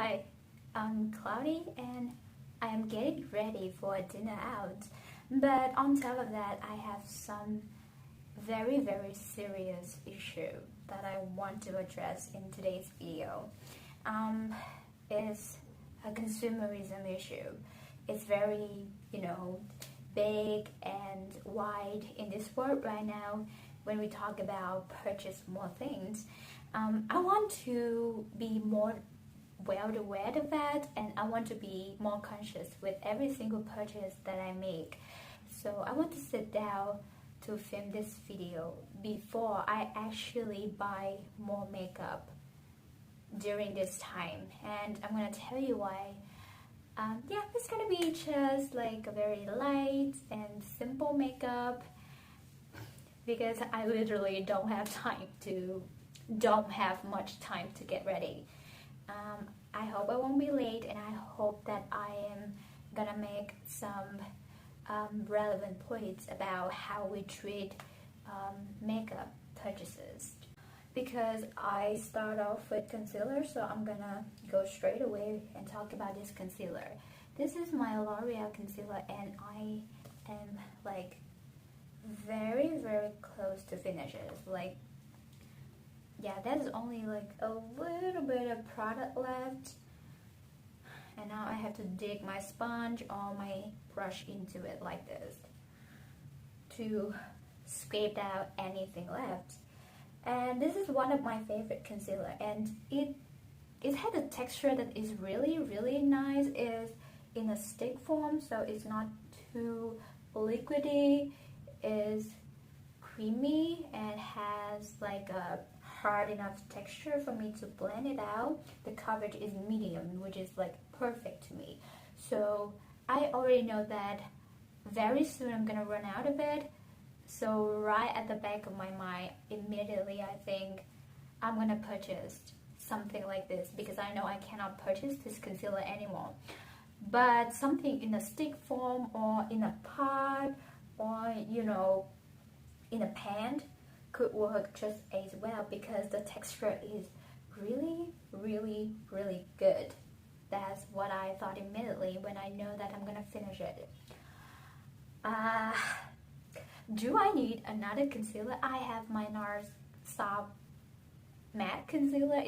Hi, I'm Cloudy and I am getting ready for a dinner out. But on top of that, I have some very serious issue that I want to address in today's video. It's a consumerism issue. It's very, big and wide in this world right now when we talk about purchase more things. I want to be more well aware of that, and I want to be more conscious with every single purchase that I make. So I want to sit down to film this video before I actually buy more makeup during this time, and I'm gonna tell you why. It's gonna be just like a very light and simple makeup because I literally don't have much time to get ready. I hope I won't be late, and I hope that I am gonna make some relevant points about how we treat makeup purchases. Because I start off with concealer, so I'm gonna go straight away and talk about this concealer. This is my L'Oreal concealer, and I am like very close to finishes. There's only like a little bit of product left, and now I have to dig my sponge or my brush into it like this to scrape out anything left. And this is one of my favorite concealer, and it has a texture that is really nice. It's in a stick form, so it's not too liquidy. It's creamy and has like a hard enough texture for me to blend it out. The coverage is medium, which is like perfect to me. So I already know that very soon I'm gonna run out of it. So right at the back of my mind, immediately I think I'm gonna purchase something like this because I know I cannot purchase this concealer anymore. But something in a stick form or in a pot or in a pan could work just as well because the texture is really good. That's what I thought immediately when I know that I'm gonna finish it. Do I need another concealer? I have my NARS Soft Matte Concealer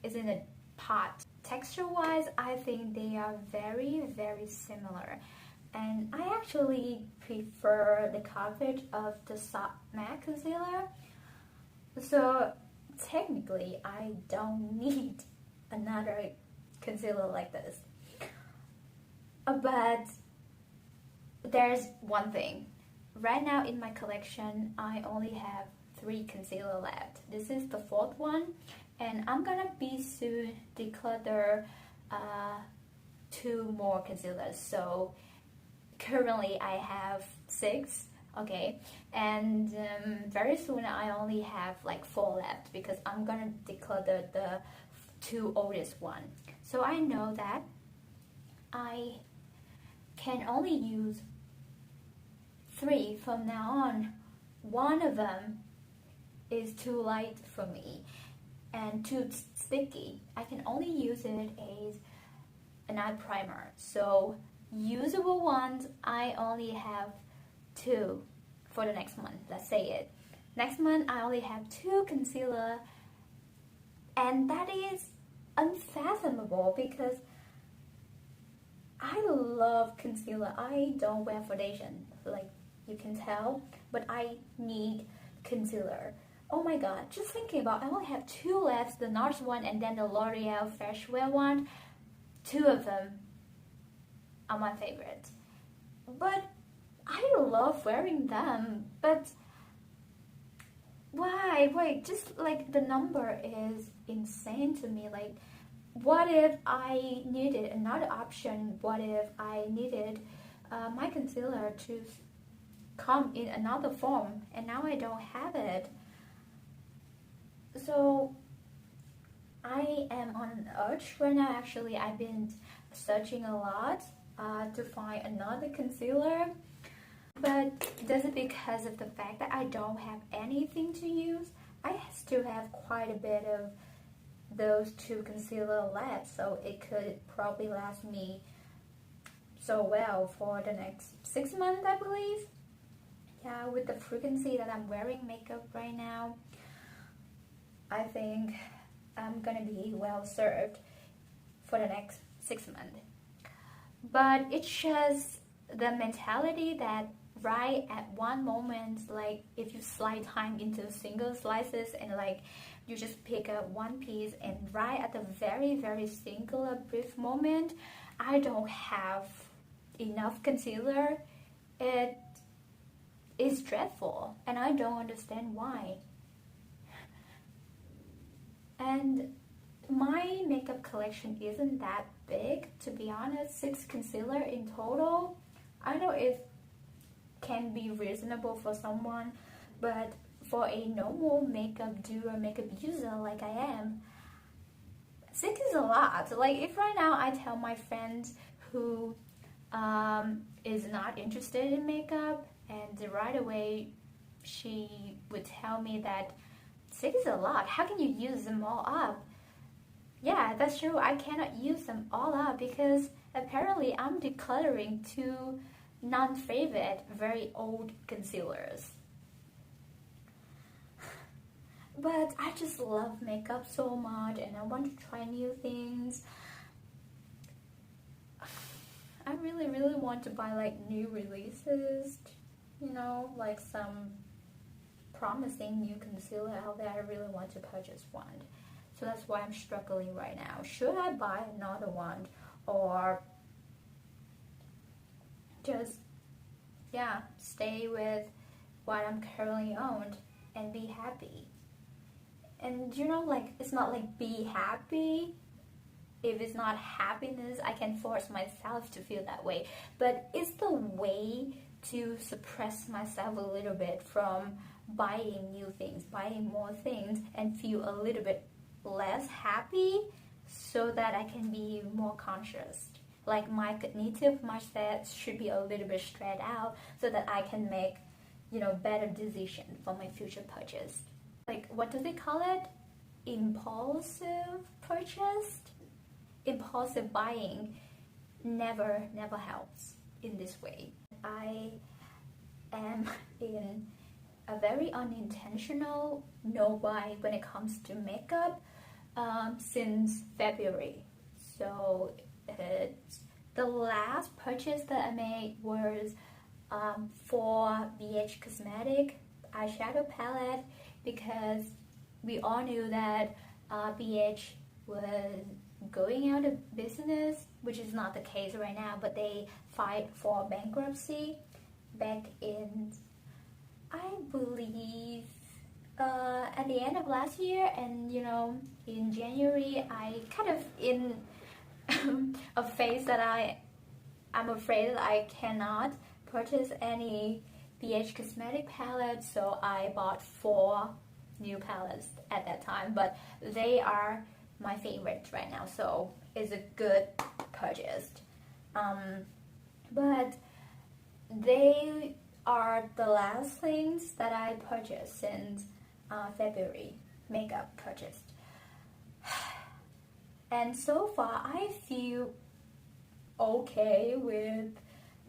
is in a pot. Texture wise, I think they are very similar, and I actually prefer the coverage of the Soft Matte Concealer. So technically I don't need another concealer like this. But there's one thing. Right now in my collection, I only have 3 concealer left. This is the 4th one, and I'm gonna be soon declutter 2 more concealers. So currently I have 6, okay, and very soon I only have like 4 left because I'm gonna declutter the 2 oldest one. So I know that I can only use 3 from now on. One of them is too light for me and too sticky. I can only use it as an eye primer. So usable ones, I only have 2 for the next month. Let's say it. Next month I only have 2 concealer, and that is unfathomable because I love concealer. I don't wear foundation, like you can tell, but I need concealer. Oh my god, just thinking about, I only have 2 left, the NARS one and then the L'Oreal Freshwear one. 2 of them are my favorite. But I love wearing them, but why? Wait, just like the number is insane to me. Like, what if I needed another option? What if I needed my concealer to come in another form, and now I don't have it? So I am on an urge right now. Actually, I've been searching a lot to find another concealer, but does it because of the fact that I don't have anything to use? I still have quite a bit of those two concealer left, so it could probably last me so well for the next 6 months, I believe. Yeah, with the frequency that I'm wearing makeup right now, I think I'm gonna be well served for the next 6 months. But it's just the mentality that right at one moment, like if you slice time into single slices and like you just pick up one piece, and right at the very, very singular brief moment, I don't have enough concealer. It is dreadful, and I don't understand why. And my makeup collection isn't that big, to be honest. 6 concealer in total. I know it can be reasonable for someone, but for a normal makeup doer, makeup user like I am, 6 is a lot. Like if right now I tell my friend who is not interested in makeup, and right away she would tell me that 6 is a lot. How can you use them all up? Yeah, that's true. I cannot use them all up because apparently I'm decluttering 2 non-favorite, very old concealers. But I just love makeup so much, and I want to try new things. I really, really want to buy like new releases, you know, like some promising new concealer out there. I really want to purchase one. So that's why I'm struggling right now. Should I buy another one, or just, yeah, stay with what I'm currently owned and be happy? And you know, like, it's not like be happy. If it's not happiness, I can force myself to feel that way. But it's the way to suppress myself a little bit from buying new things, buying more things, and feel a little bit less happy, so that I can be more conscious. Like my cognitive mindset should be a little bit spread out, so that I can make, you know, better decisions for my future purchase. Like, what do they call it? Impulsive purchase? Impulsive buying never helps in this way. I am in a very unintentional no buy when it comes to makeup since February. So the last purchase that I made was for BH Cosmetic eyeshadow palette, because we all knew that BH was going out of business, which is not the case right now, but they filed for bankruptcy back in, I believe, at the end of last year. And you know, in January I kind of in a phase that I'm afraid that I cannot purchase any BH Cosmetic palettes, so I bought 4 new palettes at that time, but they are my favorites right now, so it's a good purchase. But they are the last things that I purchased since February, makeup purchased. And so far I feel okay with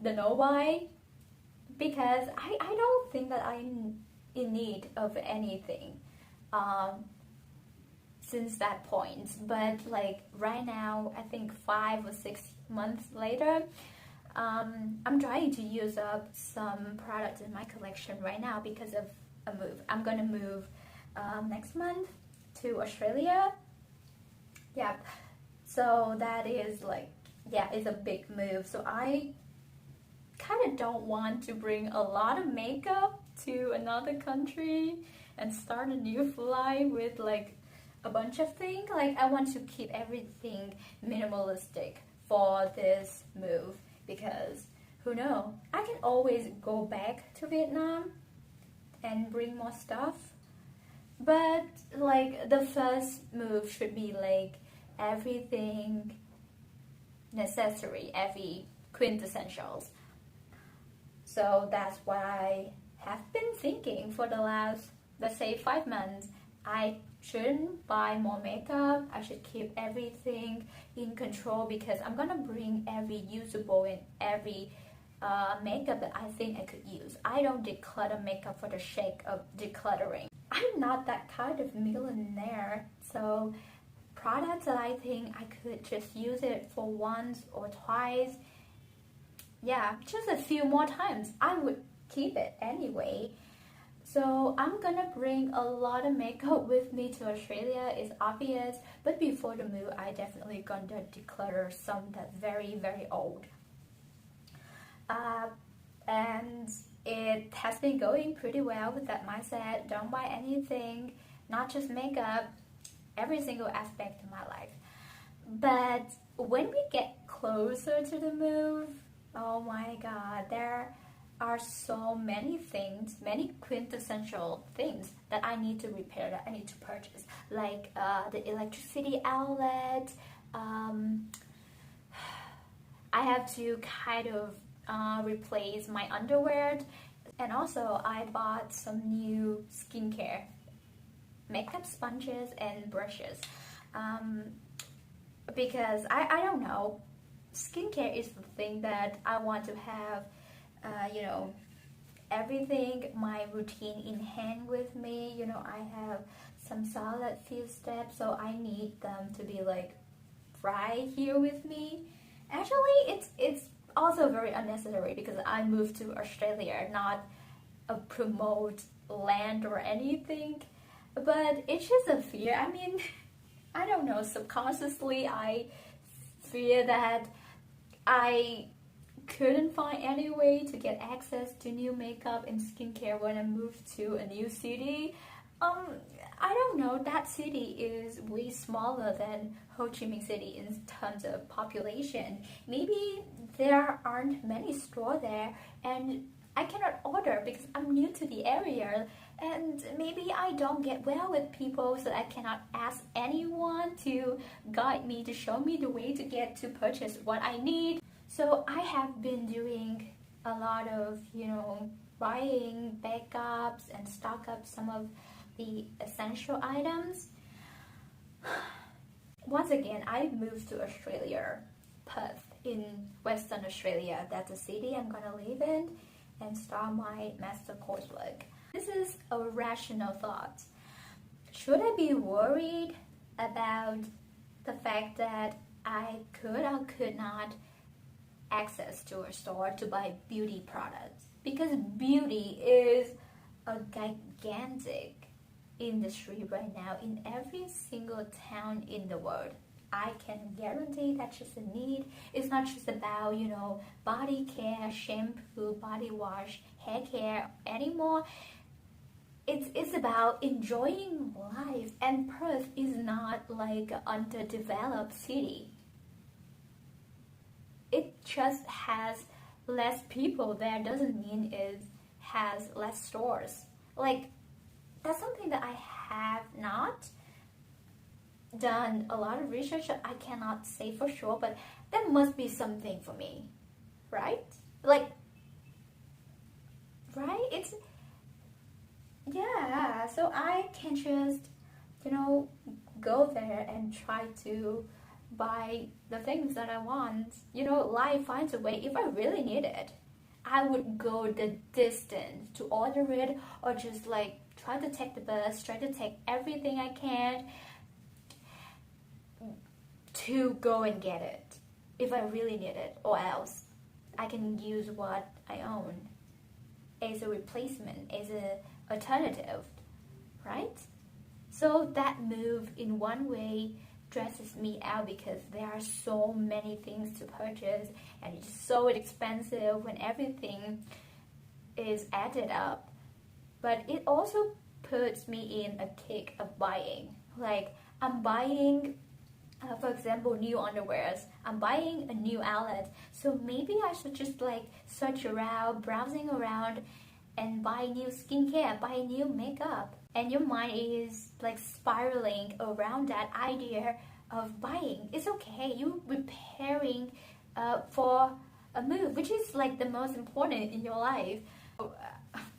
the no buy, because I don't think that I'm in need of anything since that point. But like right now, I think 5 or 6 months later, I'm trying to use up some products in my collection right now because of a move. I'm gonna move next month to Australia. Yeah, so that is like, yeah, it's a big move. So I kind of don't want to bring a lot of makeup to another country and start a new life with like a bunch of things. Like I want to keep everything minimalistic for this move, because who knows, I can always go back to Vietnam and bring more stuff. But like the first move should be like everything necessary, every quintessentials. So that's what I have been thinking for the last, let's say, 5 months. I shouldn't buy more makeup. I should keep everything in control because I'm gonna bring every usable and every makeup that I think I could use. I don't declutter makeup for the sake of decluttering. I'm not that kind of millionaire, so products that I think I could just use it for once or twice, yeah, just a few more times, I would keep it anyway. So I'm gonna bring a lot of makeup with me to Australia, it's obvious, but before the move, I definitely gonna declutter some that's very, very old. And it has been going pretty well with that mindset. Don't buy anything, not just makeup, every single aspect of my life. But when we get closer to the move, oh my god, there are so many things, many quintessential things that I need to repair, that I need to purchase, like the electricity outlet. I have to kind of replace my underwear, and also I bought some new skincare, makeup sponges and brushes, because I don't know, skincare is the thing that I want to have, you know, everything, my routine in hand with me. You know, I have some solid few steps, so I need them to be like right here with me. Actually, it's also very unnecessary because I moved to Australia, not a promote land or anything, but it's just a fear. I mean, I don't know, subconsciously I fear that I couldn't find any way to get access to new makeup and skincare when I moved to a new city. I don't know, that city is way smaller than Ho Chi Minh City in terms of population. Maybe there aren't many stores there and I cannot order because I'm new to the area, and maybe I don't get well with people, so I cannot ask anyone to guide me, to show me the way to get to purchase what I need. So I have been doing a lot of, you know, buying backups and stock up some of the essential items. Once again, I moved to Australia, Perth in Western Australia. That's a city I'm gonna live in and start my master coursework. This is a rational thought. Should I be worried about the fact that I could or could not access to a store to buy beauty products? Because beauty is a gigantic industry right now in every single town in the world. I can guarantee that's just a need. It's not just about, you know, body care, shampoo, body wash, hair care anymore. It's about enjoying life, and Perth is not like an underdeveloped city. It just has less people there doesn't mean it has less stores. Like, that's something that I have not done a lot of research. I cannot say for sure, but there must be something for me, right? Like, right? It's, yeah, so I can just, you know, go there and try to buy the things that I want. You know, life finds a way. If I really need it, I would go the distance to order it, or just like try to take the bus, try to take everything I can to go and get it if I really need it, or else I can use what I own as a replacement, as an alternative, right? So that move in one way stresses me out because there are so many things to purchase and it's so expensive when everything is added up. But it also puts me in a kick of buying. Like, I'm buying, for example, new underwears. I'm buying a new outlet. So maybe I should just like search around, browsing around, and buy new skincare, buy new makeup. And your mind is like spiraling around that idea of buying. It's okay, you're preparing for a move, which is like the most important in your life.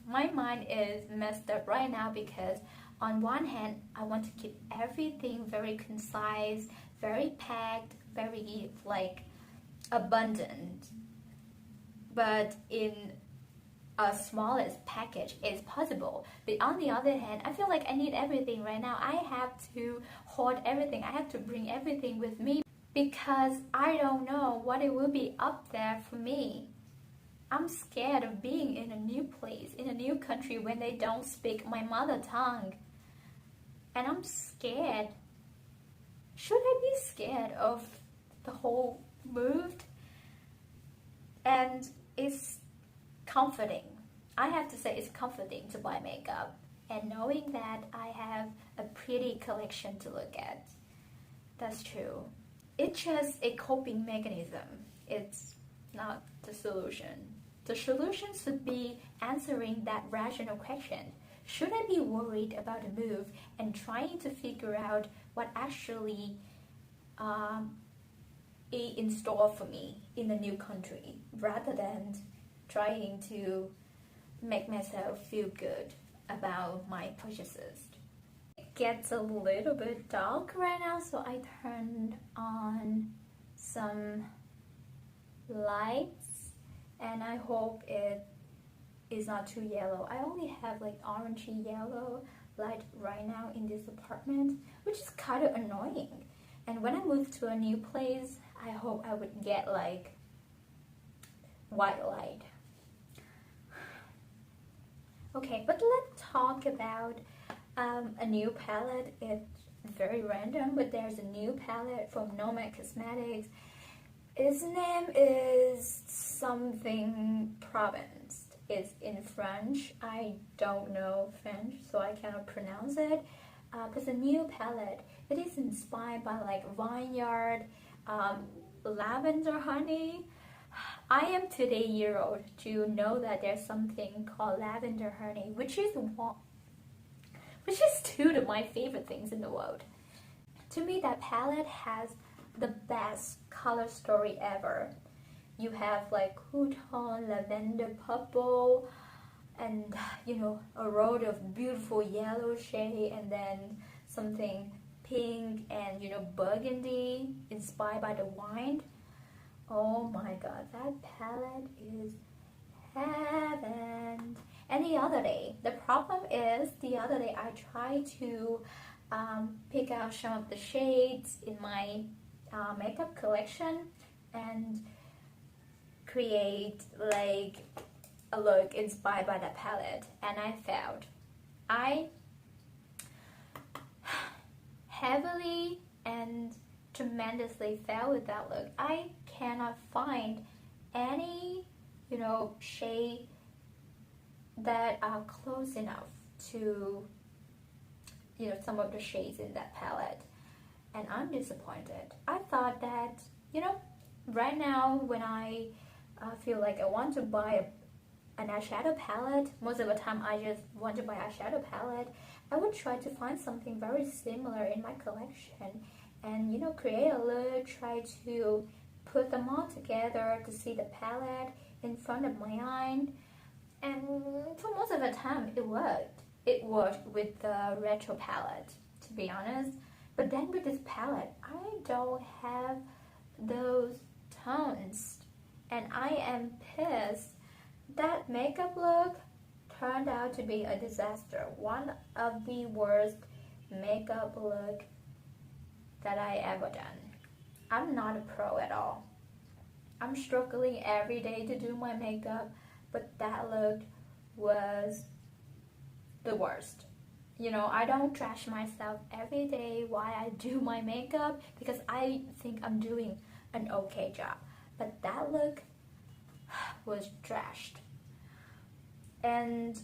My mind is messed up right now because on one hand, I want to keep everything very concise, very packed, very like abundant, but in a smallest package is possible. But on the other hand, I feel like I need everything right now. I have to hoard everything. I have to bring everything with me because I don't know what it will be up there for me. I'm scared of being in a new place, in a new country when they don't speak my mother tongue. And I'm scared. Should I be scared of the whole move? And it's comforting. I have to say it's comforting to buy makeup and knowing that I have a pretty collection to look at. That's true. It's just a coping mechanism. It's not the solution. The solution should be answering that rational question. Should I be worried about a move and trying to figure out what actually is in store for me in a new country rather than trying to make myself feel good about my purchases? It gets a little bit dark right now, so I turned on some lights and I hope it is not too yellow. I only have like orangey yellow light right now in this apartment, which is kind of annoying. And when I move to a new place, I hope I would get like white light. Okay, but let's talk about a new palette. It's very random, but there's a new palette from Nomad Cosmetics. Its name is something Provence. It's in French. I don't know French, so I cannot pronounce it. But it's a new palette. It is inspired by like vineyard, lavender honey. I am today year old to know that there's something called lavender honey, which is two of my favorite things in the world. To me, that palette has the best color story ever. You have like cool tone, lavender purple, and you know, a row of beautiful yellow shade, and then something pink and you know, burgundy inspired by the wine. Oh my god, that palette is heaven. And the other day, the problem is the other day I tried to pick out some of the shades in my makeup collection and create like a look inspired by that palette, and I failed. I heavily and tremendously failed with that look. I cannot find any, you know, shade that are close enough to, you know, some of the shades in that palette, and I'm disappointed. I thought that, you know, right now when I feel like I want to buy an eyeshadow palette, most of the time I just want to buy eyeshadow palette, I would try to find something very similar in my collection and, you know, create a look, try to put them all together to see the palette in front of my eye. And for most of the time it worked. It worked with the retro palette, to be honest. But then with this palette, I don't have those tones. And I am pissed. That makeup look turned out to be a disaster. One of the worst makeup look that I ever done. I'm not a pro at all. I'm struggling every day to do my makeup, but that look was the worst. You know, I don't trash myself every day while I do my makeup because I think I'm doing an okay job. But that look was trashed. And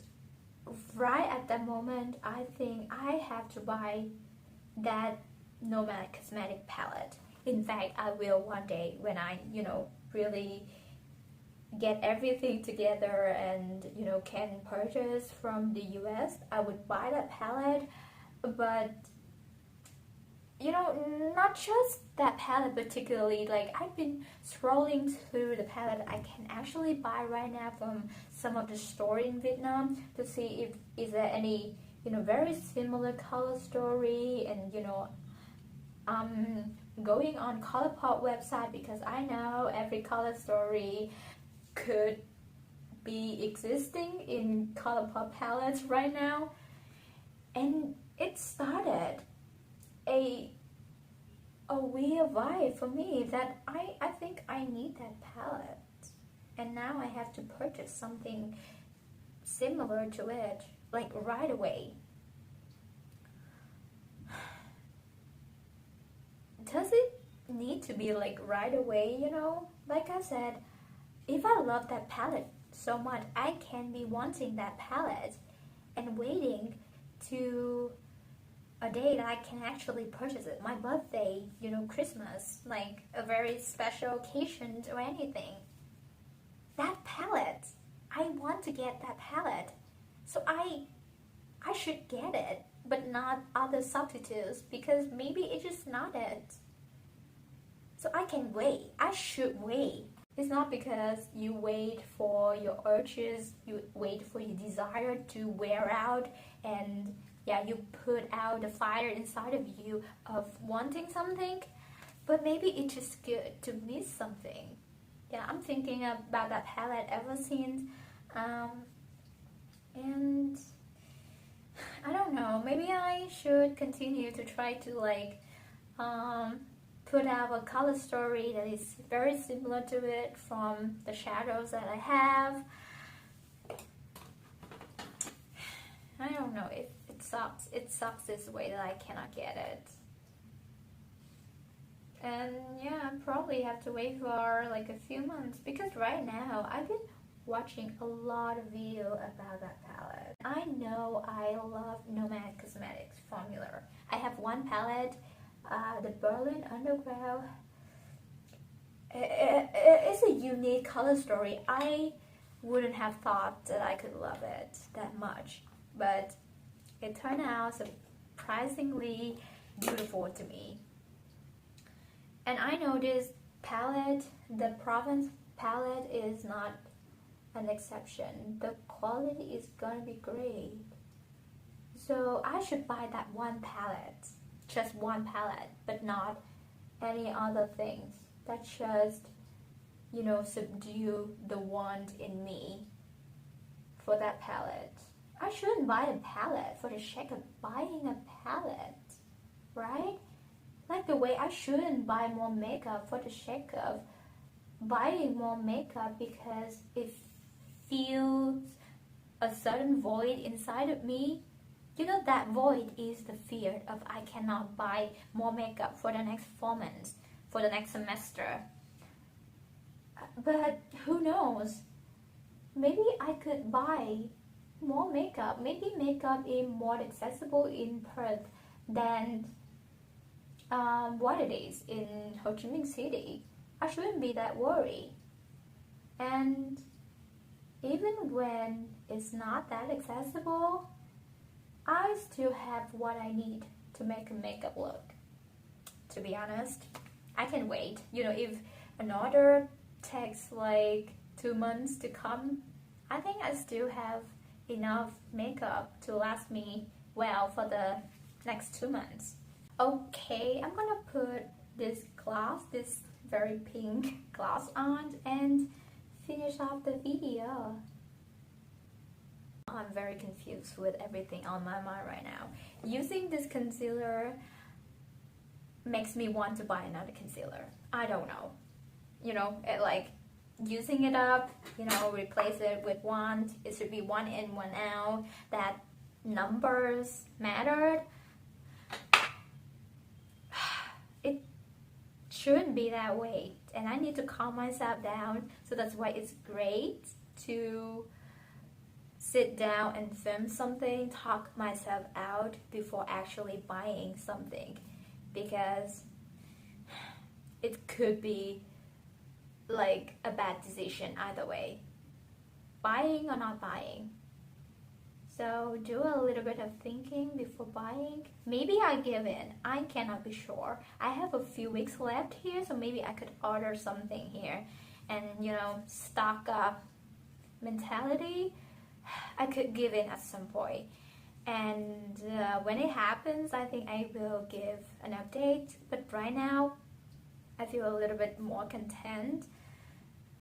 right at that moment, I think I have to buy that Nomad Cosmetic palette. In fact, I will one day when I, you know, really get everything together and, you know, can purchase from the US, I would buy that palette. But, you know, not just that palette particularly, like I've been scrolling through the palette I can actually buy right now from some of the store in Vietnam to see if is there any very similar color story, and I'm going on ColourPop website because I know every color story could be existing in ColourPop palettes right now, and it started a weird vibe for me that I think I need that palette, and now I have to purchase something similar to it like right away. Does it need to be like right away? Like I said, if I love that palette so much, I can be wanting that palette and waiting to a day that I can actually purchase it. My birthday, Christmas, like a very special occasion or anything. That palette, I want to get that palette. So I should get it, but not other substitutes, because maybe it's just not it. So I can wait. I should wait. It's not because you wait for your urges, you wait for your desire to wear out, and you put out the fire inside of you of wanting something, but maybe it's just good to miss something. I'm thinking about that palette ever since, and I don't know, maybe I should continue to try to put out a color story that is very similar to it from the shadows that I have. I don't know, it sucks. It sucks this way that I cannot get it. And I probably have to wait for like a few months, because right now I've been watching a lot of video about that palette. I know I love Nomad Cosmetics formula. I have one palette, the Berlin Underground. It's a unique color story. I wouldn't have thought that I could love it that much, but it turned out surprisingly beautiful to me. And I know this palette, the Provence palette, is not an exception. The quality is gonna be great. So I should buy that one palette, just one palette, but not any other things that just, subdue the want in me for that palette. I shouldn't buy a palette for the sake of buying a palette, right? Like the way I shouldn't buy more makeup for the sake of buying more makeup, because it feels a certain void inside of me. That void is the fear of I cannot buy more makeup for the next 4 months, for the next semester. But who knows? Maybe I could buy more makeup. Maybe makeup is more accessible in Perth than what it is in Ho Chi Minh City. I shouldn't be that worried. And even when it's not that accessible, I still have what I need to make a makeup look. To be honest, I can wait. If an order takes like 2 months to come, I think I still have enough makeup to last me well for the next 2 months. Okay, I'm gonna put this gloss, this very pink gloss on, and finish off the video. I'm very confused with everything on my mind right now. Using this concealer makes me want to buy another concealer. I don't know. Using it up, replace it with one. It should be 1 in, 1 out. That numbers mattered. It shouldn't be that way, and I need to calm myself down. So that's why it's great to sit down and film something, talk myself out before actually buying something, because it could be like a bad decision either way, buying or not buying. So do a little bit of thinking before buying. Maybe I give in. I cannot be sure. I have a few weeks left here, so maybe I could order something here and stock up mentality. I could give in at some point. and when it happens, I think I will give an update. But right now I feel a little bit more content